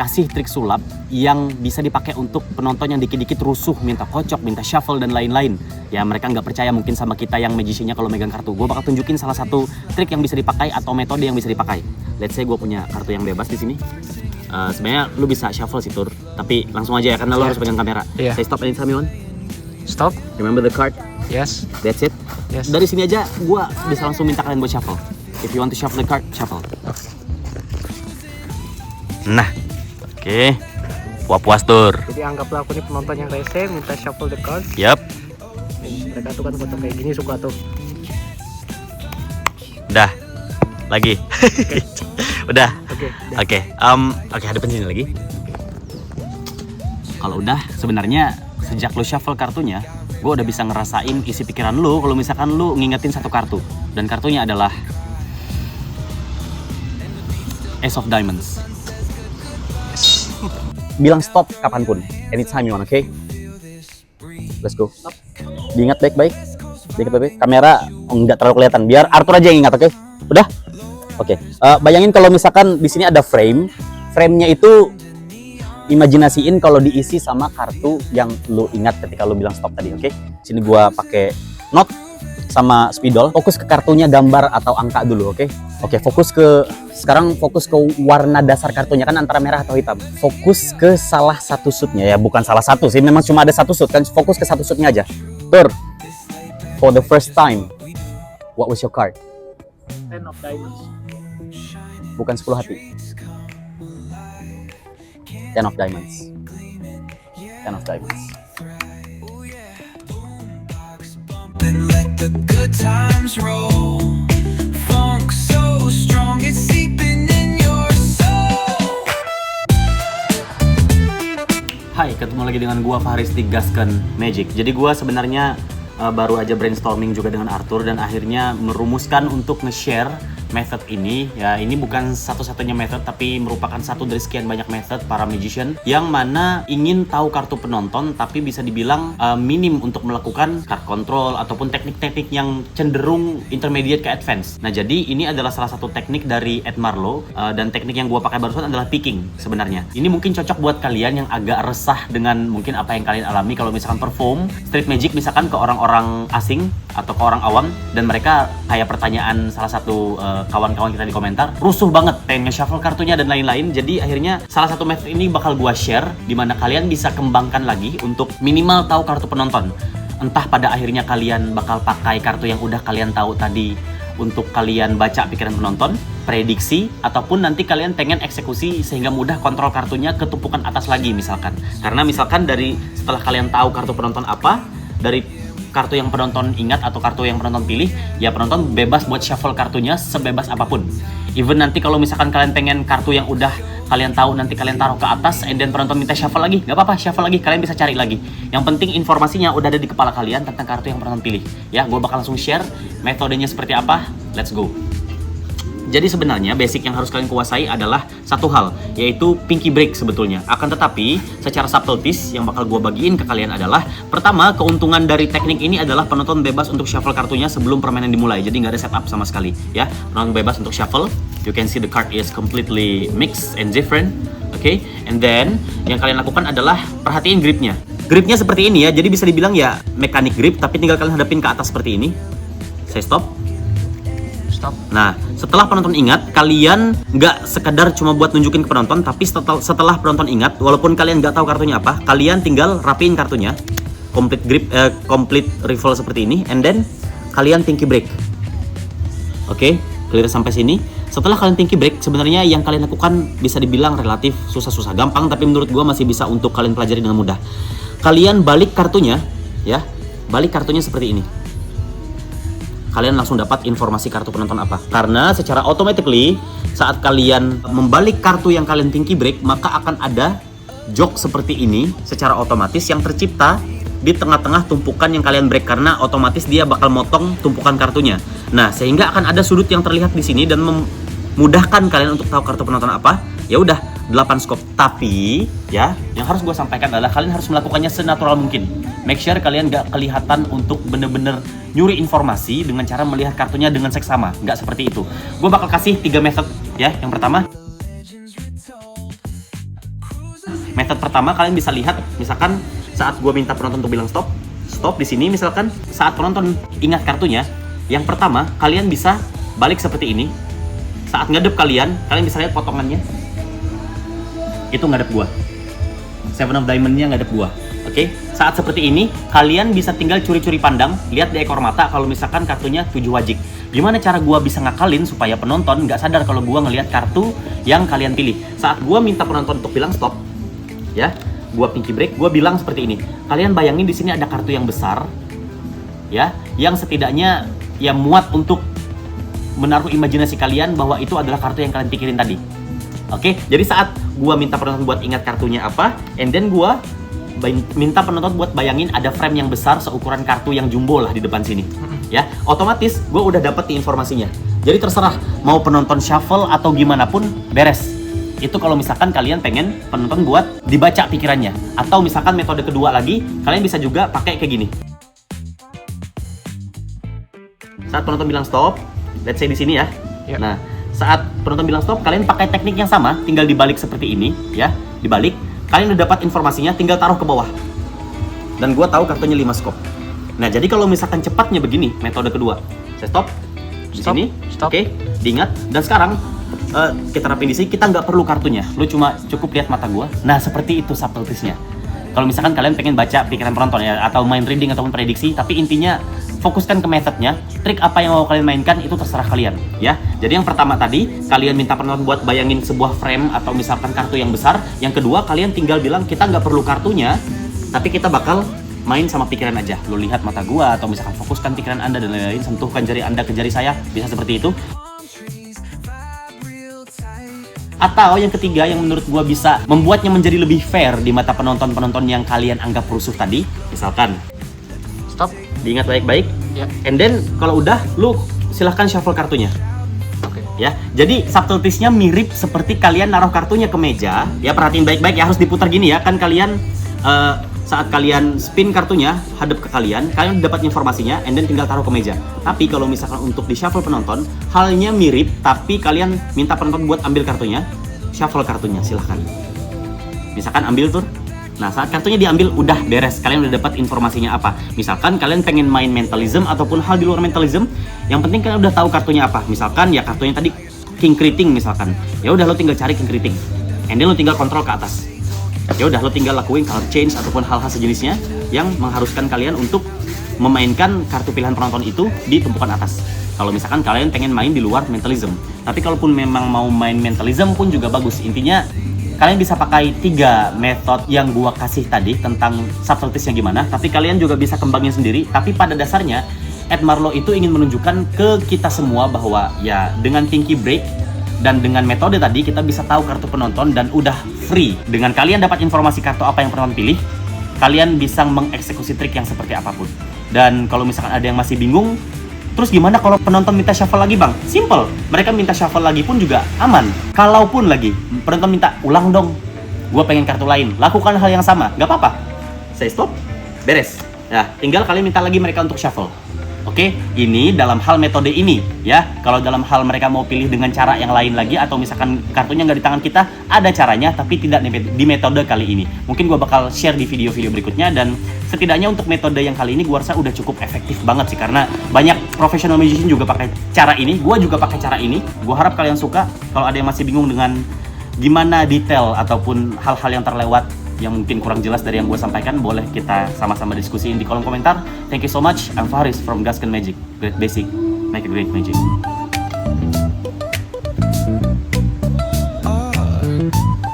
kasih trik sulap yang bisa dipakai untuk penonton yang dikit-dikit rusuh, minta kocok, minta shuffle dan lain-lain. Ya mereka nggak percaya mungkin sama kita yang magiciannya kalau megang kartu. Gue bakal tunjukin salah satu trik yang bisa dipakai atau metode yang bisa dipakai. Let's say gue punya kartu yang bebas di sini. Sebenarnya lu bisa shuffle sih Tur, tapi langsung aja ya karena lu harus pegang kamera. Say stop anytime you want. Stop. Remember the card? Yes. That's it. Yes. Dari sini aja gue bisa langsung minta kalian buat shuffle. If you want to shuffle the card, shuffle. Nah, oke. Puas Tur. Jadi anggaplah aku nih penonton yang rese, minta shuffle the cards. Yup. Mereka tuh kan kocok kayak gini suka tuh. Udah. Lagi. Udah. Oke. Oke, hadapin sini lagi. Kalau udah, sebenarnya sejak lo shuffle kartunya, gue udah bisa ngerasain isi pikiran lo kalau misalkan lo ngingetin satu kartu. Dan kartunya adalah Ace of Diamonds. Bilang stop kapanpun, anytime you want, okay? Let's go. Stop. Diingat baik-baik. Kamera nggak terlalu kelihatan, biar Arthur aja yang ingat, oke? Okay? Udah? Oke. Bayangin kalau misalkan di sini ada frame. Frame-nya itu imajinasiin kalau diisi sama kartu yang lu ingat ketika lu bilang stop tadi, oke? Okay? Sini gua pakai note sama spidol. Fokus ke kartunya, gambar atau angka dulu, oke? Oke, sekarang fokus ke warna dasar kartunya, kan antara merah atau hitam. Fokus ke salah satu shootnya, ya bukan salah satu sih, memang cuma ada satu shoot kan, fokus ke satu shootnya aja. Tur, for the first time, what was your card? 10 of diamonds. Bukan 10 hati. 10 of diamonds. 10 of diamonds. Let the good times roll. Funk so strong it's seeping in your soul. Hai, ketemu lagi dengan gua Faris di Gaskan Magic. Jadi gua sebenarnya baru aja brainstorming juga dengan Arthur dan akhirnya merumuskan untuk nge-share method ini. Ya, ini bukan satu-satunya method tapi merupakan satu dari sekian banyak method para magician yang mana ingin tahu kartu penonton tapi bisa dibilang minim untuk melakukan card control ataupun teknik-teknik yang cenderung intermediate ke advance. Nah, jadi ini adalah salah satu teknik dari Ed Marlowe dan teknik yang gua pakai barusan adalah picking sebenarnya. Ini mungkin cocok buat kalian yang agak resah dengan mungkin apa yang kalian alami kalau misalkan perform street magic misalkan ke orang-orang asing atau ke orang awam dan mereka kayak pertanyaan salah satu kawan-kawan kita di komentar, rusuh banget pengen nge-shuffle kartunya dan lain-lain. Jadi akhirnya salah satu method ini bakal gua share di mana kalian bisa kembangkan lagi untuk minimal tahu kartu penonton. Entah pada akhirnya kalian bakal pakai kartu yang udah kalian tahu tadi untuk kalian baca pikiran penonton, prediksi, ataupun nanti kalian pengen eksekusi sehingga mudah kontrol kartunya ke tumpukan atas lagi misalkan. Karena misalkan dari setelah kalian tahu kartu penonton apa, dari kartu yang penonton ingat atau kartu yang penonton pilih, ya penonton bebas buat shuffle kartunya sebebas apapun. Even nanti kalau misalkan kalian pengen kartu yang udah kalian tahu nanti kalian taruh ke atas and then penonton minta shuffle lagi, nggak apa-apa, shuffle lagi, kalian bisa cari lagi. Yang penting informasinya udah ada di kepala kalian tentang kartu yang penonton pilih. Ya, gue bakal langsung share metodenya seperti apa. Let's go. Jadi sebenarnya basic yang harus kalian kuasai adalah satu hal, yaitu pinky break sebetulnya. Akan tetapi secara subtleties yang bakal gue bagiin ke kalian adalah, pertama, keuntungan dari teknik ini adalah penonton bebas untuk shuffle kartunya sebelum permainan dimulai. Jadi nggak ada setup sama sekali, ya. Penonton bebas untuk shuffle. You can see the card is completely mixed and different. Okay, and then yang kalian lakukan adalah perhatiin gripnya. Gripnya seperti ini ya. Jadi bisa dibilang ya mekanik grip, tapi tinggal kalian hadapin ke atas seperti ini. Saya stop. Nah, setelah penonton ingat, kalian nggak sekedar cuma buat nunjukin ke penonton, tapi setelah penonton ingat, walaupun kalian nggak tahu kartunya apa, kalian tinggal rapiin kartunya, complete grip, complete riffle seperti ini, and then kalian pinky break. Oke, clear sampai sini. Setelah kalian pinky break, sebenarnya yang kalian lakukan bisa dibilang relatif susah-susah, gampang, tapi menurut gua masih bisa untuk kalian pelajari dengan mudah. Kalian balik kartunya, ya, balik kartunya seperti ini. Kalian langsung dapat informasi kartu penonton apa. Karena secara automatically saat kalian membalik kartu yang kalian pinky break, maka akan ada jok seperti ini secara otomatis yang tercipta di tengah-tengah tumpukan yang kalian break, karena otomatis dia bakal motong tumpukan kartunya. Nah, sehingga akan ada sudut yang terlihat di sini dan memudahkan kalian untuk tahu kartu penonton apa. Ya udah, 8 scope. Tapi ya, yang harus gue sampaikan adalah kalian harus melakukannya senatural mungkin. Make sure kalian gak kelihatan untuk bener-bener nyuri informasi dengan cara melihat kartunya dengan seksama. Gak seperti itu. Gue bakal kasih 3 method ya. Yang pertama, Method pertama kalian bisa lihat, misalkan saat gua minta penonton untuk bilang stop di sini misalkan, saat penonton ingat kartunya, yang pertama kalian bisa balik seperti ini. Saat ngadep kalian bisa lihat potongannya. Itu ngadep gua. Seven of Diamond-nya ngadep gua. Oke, saat seperti ini kalian bisa tinggal curi-curi pandang, lihat di ekor mata kalau misalkan kartunya 7 wajik. Gimana cara gua bisa ngakalin supaya penonton nggak sadar kalau gua ngelihat kartu yang kalian pilih? Saat gua minta penonton untuk bilang stop, ya, gua pinky break, gua bilang seperti ini. Kalian bayangin di sini ada kartu yang besar, ya, yang setidaknya ya muat untuk menaruh imajinasi kalian bahwa itu adalah kartu yang kalian pikirin tadi. Oke, jadi saat gua minta penonton buat ingat kartunya apa, and then gua minta penonton buat bayangin ada frame yang besar seukuran kartu yang jumbo lah di depan sini, ya, otomatis gue udah dapet di informasinya. Jadi terserah mau penonton shuffle atau gimana pun beres. Itu kalau misalkan kalian pengen penonton buat dibaca pikirannya, atau misalkan metode kedua lagi, kalian bisa juga pakai kayak gini. Saat penonton bilang stop, let's say di sini ya. Ya. Nah, saat penonton bilang stop, kalian pakai teknik yang sama, tinggal dibalik seperti ini, ya, dibalik. Kalian udah dapat informasinya, tinggal taruh ke bawah. Dan gua tahu kartunya 5 skop. Nah, jadi kalau misalkan cepatnya begini, metode kedua. Saya stop di sini. Oke, diingat. Dan sekarang kita rapin di sini, kita nggak perlu kartunya. Lu cuma cukup lihat mata gua. Nah, seperti itu subtlety-nya. Kalau misalkan kalian pengen baca pikiran penonton ya, atau main reading ataupun prediksi, tapi intinya fokuskan ke methodnya. Trik apa yang mau kalian mainkan itu terserah kalian, ya. Jadi yang pertama tadi, kalian minta penonton buat bayangin sebuah frame atau misalkan kartu yang besar. Yang kedua, kalian tinggal bilang kita nggak perlu kartunya, tapi kita bakal main sama pikiran aja. Lu lihat mata gua, atau misalkan fokuskan pikiran Anda dan lain-lain, sentuhkan jari Anda ke jari saya, bisa seperti itu. Atau yang ketiga yang menurut gua bisa membuatnya menjadi lebih fair di mata penonton-penonton yang kalian anggap rusuh tadi. Misalkan Stop. diingat baik-baik, Ya. and then kalau udah, lu silahkan shuffle kartunya. Oke. Ya, jadi subtlety-nya mirip seperti kalian naruh kartunya ke meja. Ya, perhatiin baik-baik ya, harus diputar gini ya. Kan kalian saat kalian spin kartunya hadap ke kalian dapat informasinya, and then tinggal taruh ke meja. Tapi kalau misalkan untuk di shuffle penonton, halnya mirip, tapi kalian minta penonton buat ambil kartunya, shuffle kartunya, silahkan. Misalkan ambil tuh. Nah, saat kartunya diambil, udah beres. Kalian udah dapat informasinya apa. Misalkan kalian pengen main mentalism ataupun hal di luar mentalism, yang penting kalian udah tahu kartunya apa. Misalkan ya kartunya tadi King Kriting misalkan. Ya udah, lo tinggal cari King Kriting. And then lo tinggal kontrol ke atas. Ya udah, lo tinggal lakuin color change ataupun hal-hal sejenisnya yang mengharuskan kalian untuk memainkan kartu pilihan penonton itu di tumpukan atas. Kalau misalkan kalian pengen main di luar mentalism. Tapi kalaupun memang mau main mentalism pun juga bagus. Intinya kalian bisa pakai 3 metode yang gua kasih tadi tentang subtleties-nya gimana, tapi kalian juga bisa kembangin sendiri. Tapi pada dasarnya Ed Marlowe itu ingin menunjukkan ke kita semua bahwa ya dengan pinky break dan dengan metode tadi kita bisa tahu kartu penonton dan udah free. Dengan kalian dapat informasi kartu apa yang penonton pilih, kalian bisa mengeksekusi trik yang seperti apapun. Dan kalau misalkan ada yang masih bingung, terus gimana kalau penonton minta shuffle lagi, Bang? Simple, mereka minta shuffle lagi pun juga aman. Kalaupun lagi penonton minta ulang dong, gue pengen kartu lain, lakukan hal yang sama, nggak apa-apa. Saya stop, beres. Nah, tinggal kalian minta lagi mereka untuk shuffle. Oke, ini dalam hal metode ini ya. Kalau dalam hal mereka mau pilih dengan cara yang lain lagi, atau misalkan kartunya nggak di tangan kita, ada caranya, tapi tidak di metode kali ini. Mungkin gue bakal share di video-video berikutnya. Dan setidaknya untuk metode yang kali ini gue rasa udah cukup efektif banget sih, karena banyak professional magician juga pakai cara ini. Gue juga pakai cara ini. Gue harap kalian suka. Kalau ada yang masih bingung dengan gimana detail ataupun hal-hal yang terlewat yang mungkin kurang jelas dari yang gue sampaikan, boleh kita sama-sama diskusiin di kolom komentar. Thank you so much. I'm Faris from Gasken Magic. Great Basic, make a great magic.